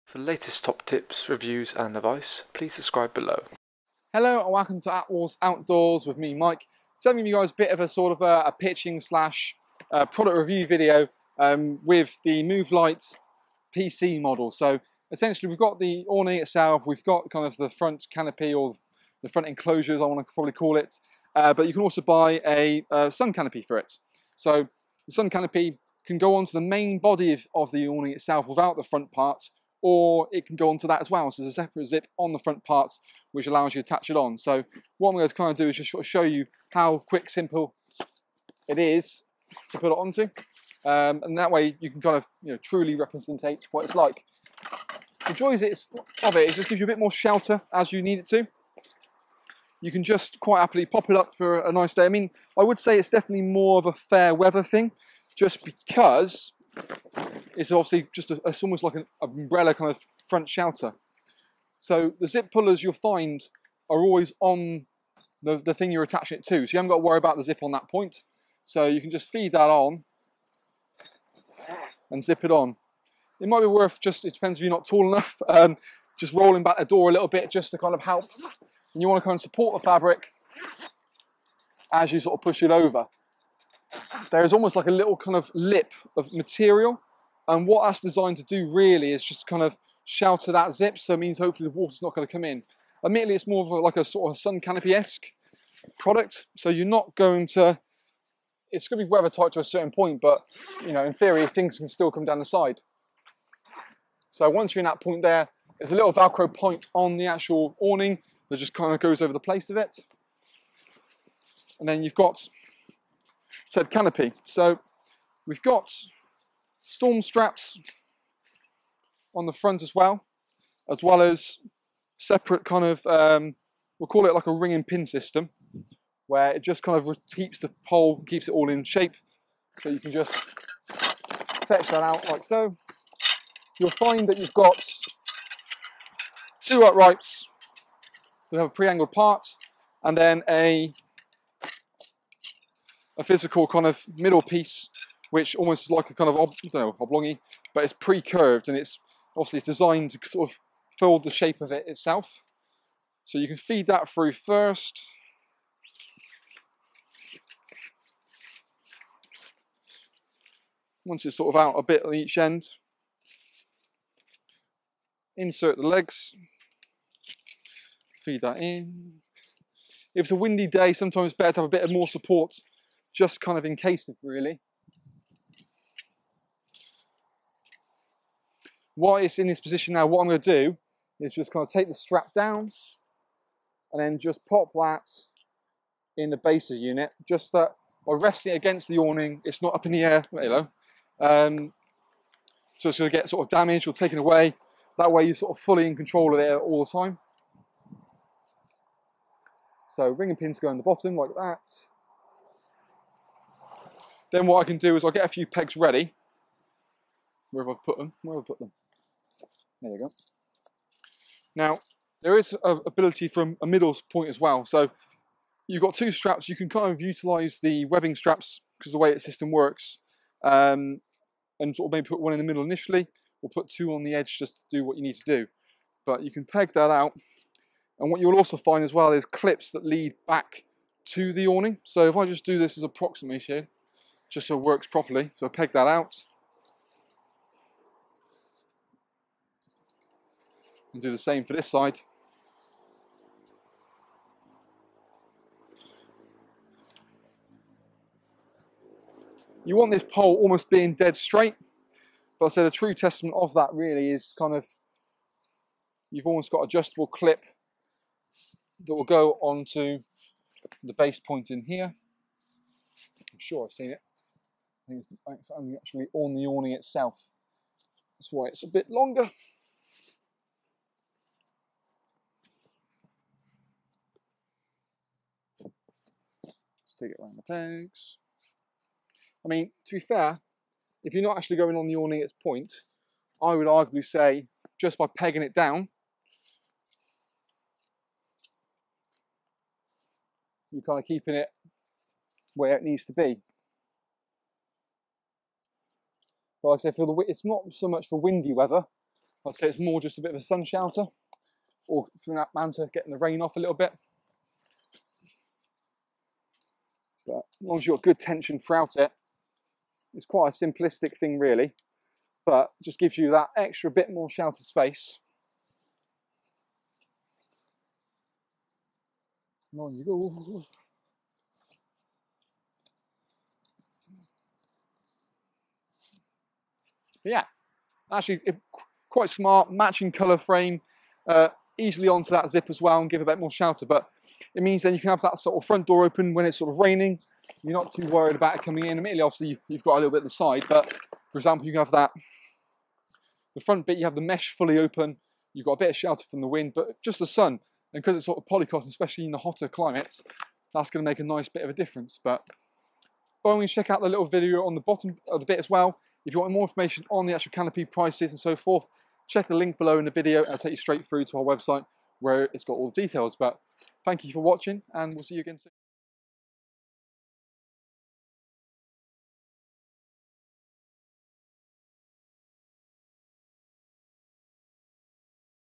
For the latest top tips, reviews and advice, please subscribe below. Hello and welcome to Atwall's Outdoors with me, Mike. Telling you guys a bit of a sort of a pitching slash product review video with the Movelite PC model. So essentially we've got the awning itself, we've got kind of the front canopy or the front enclosures I want to probably call it, but you can also buy a sun canopy for it. So the sun canopy can go onto the main body of the awning itself without the front part, or it can go onto that as well. So there's a separate zip on the front part which allows you to attach it on. So what I'm going to kind of do is just sort of show you how quick, simple it is to put it onto, and that way you can kind of truly represent what it's like. The joys of it is just gives you a bit more shelter as you need it to. You can just quite happily pop it up for a nice day. I mean, I would say it's definitely more of a fair weather thing, just because it's obviously just it's almost like an umbrella kind of front shelter. So the zip pullers you'll find are always on the thing you're attaching it to, so you haven't got to worry about the zip on that point. So you can just feed that on and zip it on. It might be worth it depends if you're not tall enough, just rolling back the door a little bit just to kind of help. And you want to kind of support the fabric as you sort of push it over. There's almost like a little kind of lip of material, and what that's designed to do really is just kind of shelter that zip, so it means hopefully the water's not going to come in. Admittedly, it's more of like a sort of sun canopy-esque product, so you're not going to, it's going to be weather tight to a certain point, but in theory things can still come down the side. So once you're in that point there's a little Velcro point on the actual awning that just kind of goes over the place of it, and then you've got said canopy. So we've got storm straps on the front as well as separate kind of we'll call it like a ring and pin system, where it just kind of keeps the pole, keeps it all in shape. So you can just fetch that out like so. You'll find that you've got two uprights. We have a pre-angled part, and then a physical kind of middle piece, which almost is like a kind of oblongy, but it's pre-curved, and it's obviously designed to sort of fold the shape of it itself. So you can feed that through first. Once it's sort of out a bit on each end, insert the legs, feed that in. If it's a windy day, sometimes it's better to have a bit of more support, just kind of in case of really. While it's in this position now, what I'm going to do is just kind of take the strap down and then just pop that in the base of the unit, just that by resting it against the awning, it's not up in the air, so it's going to get sort of damaged or taken away. That way you're sort of fully in control of it all the time. So ring and pins go on the bottom like that. Then what I can do is I'll get a few pegs ready. Where have I put them? Where have I put them? There you go. Now, there is an ability from a middle point as well. So you've got two straps. You can kind of utilize the webbing straps because the way the system works, and sort of maybe put one in the middle initially, or put two on the edge just to do what you need to do. But you can peg that out. And what you'll also find as well is clips that lead back to the awning. So if I just do this as approximate here, just so it works properly. So I peg that out. And do the same for this side. You want this pole almost being dead straight, but I said a true testament of that really is kind of, you've almost got adjustable clip that will go onto the base point in here. I'm sure I've seen it. I think it's only actually on the awning itself. That's why it's a bit longer. Let's take it around the pegs. I mean, to be fair, if you're not actually going on the awning at its point, I would arguably say just by pegging it down, you're kind of keeping it where it needs to be. But like I say, it's not so much for windy weather. I'd say it's more just a bit of a sun shelter, or for that manta getting the rain off a little bit. But as long as you've got good tension throughout it, it's quite a simplistic thing really, but just gives you that extra bit more sheltered space. And on you go. But yeah, actually quite smart, matching colour frame, easily onto that zip as well and give a bit more shelter. But it means then you can have that sort of front door open when it's sort of raining. You're not too worried about it coming in. Immediately, obviously, you've got a little bit on the side, but for example, you can have that, the front bit, you have the mesh fully open, you've got a bit of shelter from the wind, but just the sun, and because it's sort of polycotton, especially in the hotter climates, that's going to make a nice bit of a difference. But by all means, check out the little video on the bottom of the bit as well. If you want more information on the actual Canopy prices and so forth, check the link below in the video and it'll take you straight through to our website where it's got all the details. But thank you for watching and we'll see you again soon.